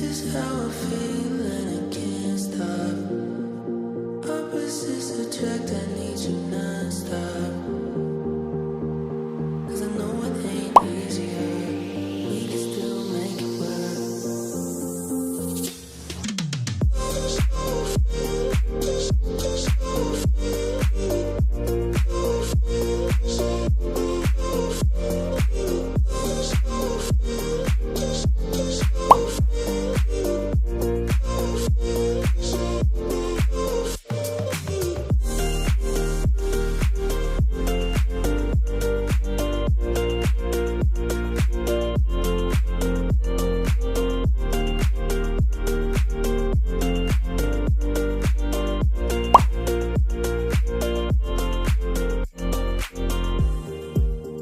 is how I feel and I can't stop. Opposites attract, I need you non-stop. Cause I know it ain't easier. We can still make it work.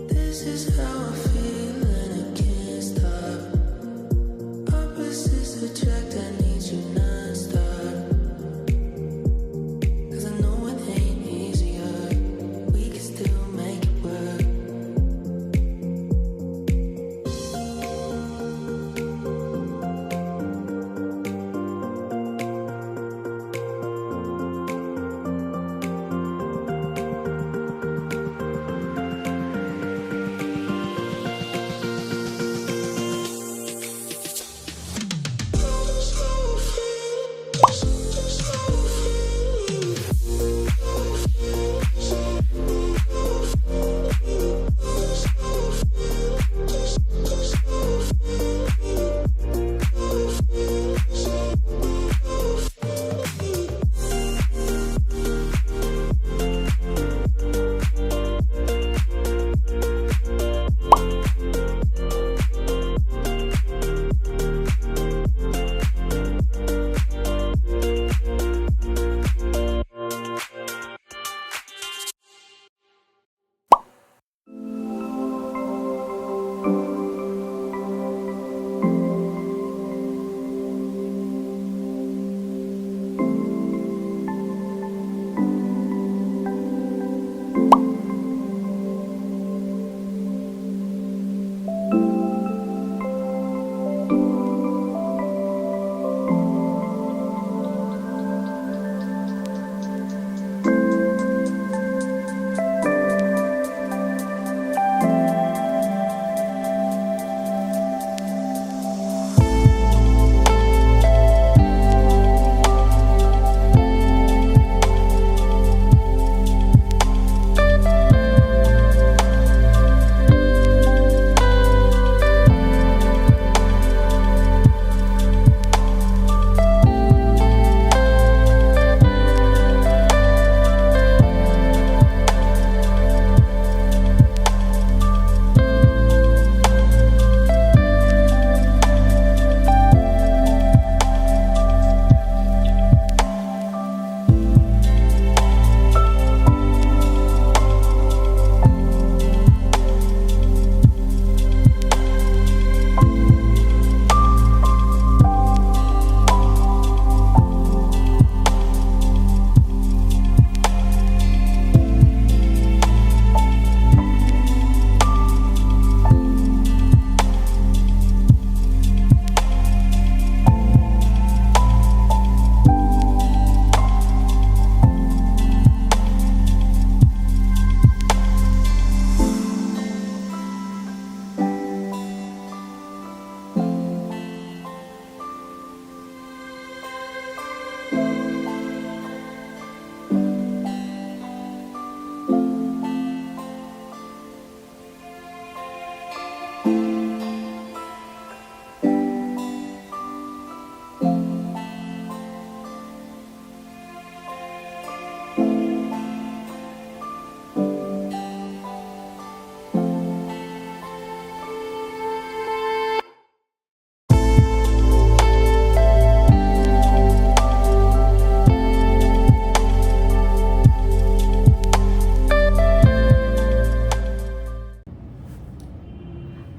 This is how I feel and I can't stop. Opposites attract, I need you non-stop. Cause I know it ain't easier. We can still make it work.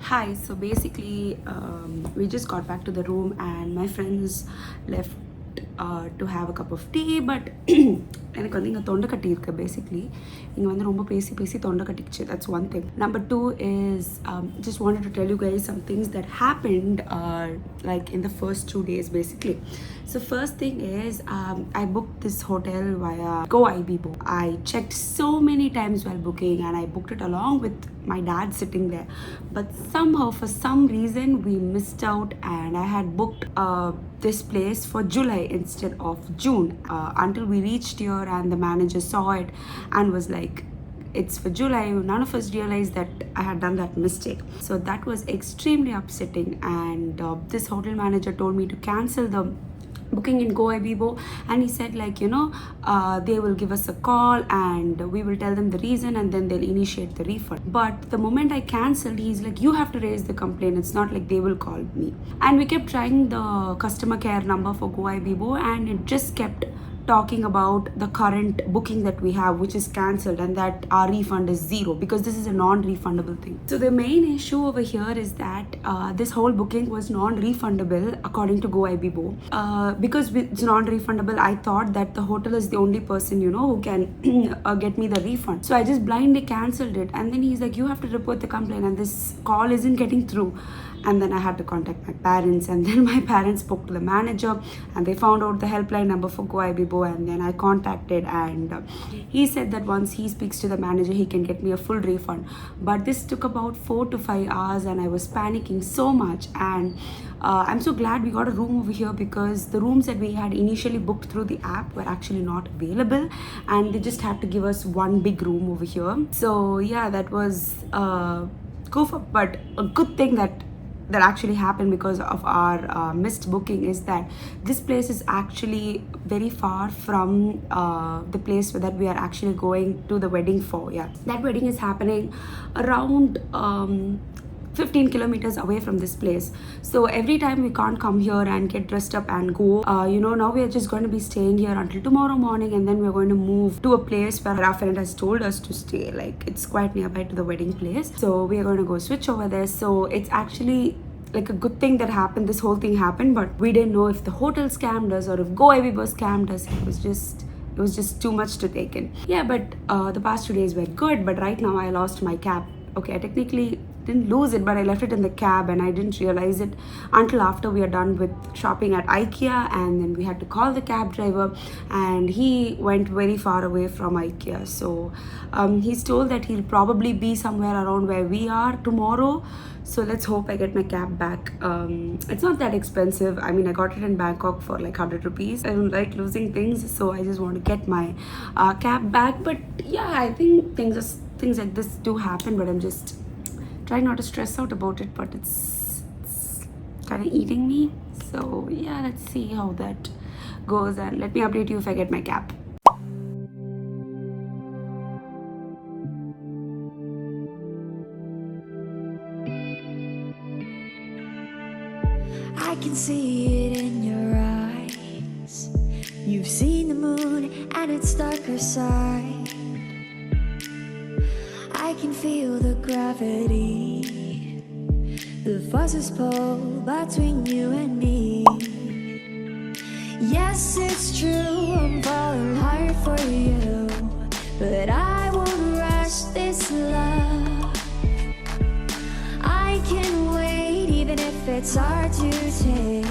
Hi, so basically, we just got back to the room and my friends left to have a cup of tea, but எனக்கு வந்து இங்கே தொண்டை கட்டி இருக்கு basically. இங்கே வந்து ரொம்ப பேசி பேசி தொண்டை கட்டிச்சு. That's one thing. Number 2 is just wanted to tell you guys some things that happened like in the first 2 days basically. So first thing is I booked this hotel via GoIbibo. I checked so many times while booking and I booked it along with my dad sitting there. But somehow for some reason we missed out and I had booked this place for July instead of June until we reached here and the manager saw it and was like, it's for July. None of us realized that I had done that mistake. So that was extremely upsetting and this hotel manager told me to cancel the booking in GoIbibo and he said like, you know, they will give us a call and we will tell them the reason and then they'll initiate the refund. But the moment I cancelled, he's like, you have to raise the complaint. It's not like they will call me. And we kept trying the customer care number for GoIbibo and it just kept talking about the current booking that we have, which is cancelled, and that our refund is 0 because this is a non-refundable thing. So the main issue over here is that this whole booking was non-refundable according to GoIbibo. Because it's non-refundable, I thought that the hotel is the only person, you know, who can get me the refund. So I just blindly cancelled it and then he's like, you have to report the complaint and this call isn't getting through. And then I had to contact my parents and then my parents spoke to the manager and they found out the helpline number for GoIbibo and then I contacted and he said that once he speaks to the manager he can get me a full refund. But this took about 4 to 5 hours and I was panicking so much and I'm so glad we got a room over here because the rooms that we had initially booked through the app were actually not available and they just had to give us one big room over here. So yeah, that was goof up, but a good thing that actually happened because of our missed booking is that this place is actually very far from the place that we are actually going to the wedding for. Yeah, that wedding is happening around 15 kilometers away from this place. So every time we can't come here and get dressed up and go, you know, now we are just going to be staying here until tomorrow morning and then we're going to move to a place where our friend has told us to stay. Like it's quite nearby to the wedding place. So we are going to go switch over there. So it's actually like a good thing that happened. This whole thing happened, but we didn't know if the hotel scammed us or if GoIbibo scammed us. It was just too much to take in. Yeah, but the past 2 days were good, but right now I lost my cab. Okay, I technically didn't lose it, but I left it in the cab and I didn't realize it until after we are done with shopping at IKEA and then we had to call the cab driver and he went very far away from IKEA. So he's told that he'll probably be somewhere around where we are tomorrow. So let's hope I get my cab back. It's not that expensive. I mean, I got it in Bangkok for like 100 rupees. I don't like losing things, so I just want to get my cab back. But yeah, I think things like this do happen, but I'm just trying not to stress out about it, but it's kind of eating me. So yeah, let's see how that goes and let me update you if I get my cab. I can see it in your eyes. You've seen the moon and its darker side. I can feel the gravity, the forces pull between you and me. Yes, it's true, I'm falling hard for you, but I won't rush this love. I can wait even if it's hard to take.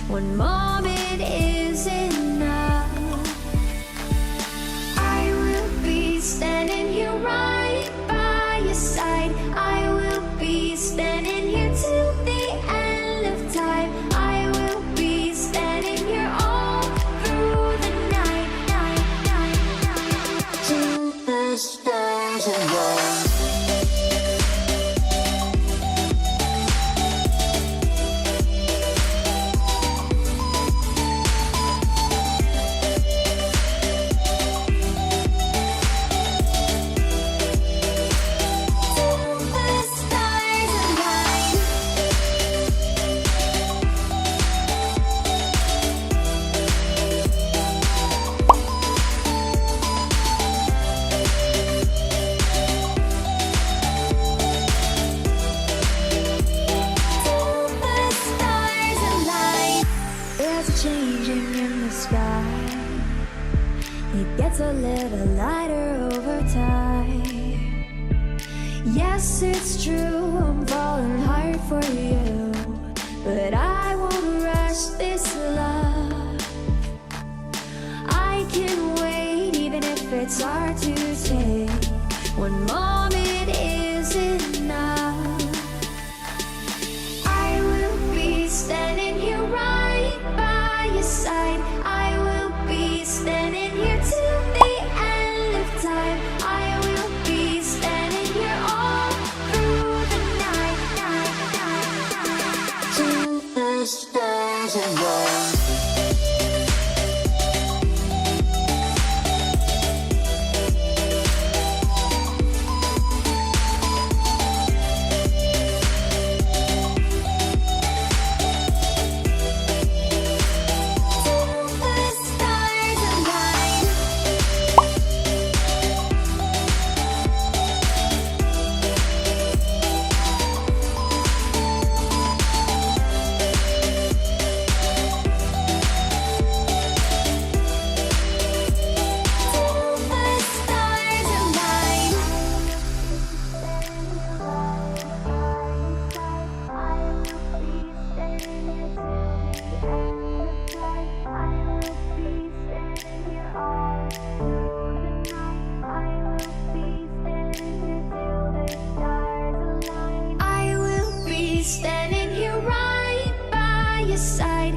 One moment is enough. I will be standing here right by your side. I will be standing here till the end of time. I will be standing here all through the night, till the stars align. little lighter over time. Yes, it's true, I'm falling hard for you, but I won't rush this love. I can wait even if it's hard to take. One moment is enough. I will be standing here right by your side. I will be standing here till the end of time. I will be standing here all through the night, till the stars are born. Standing here right by your side.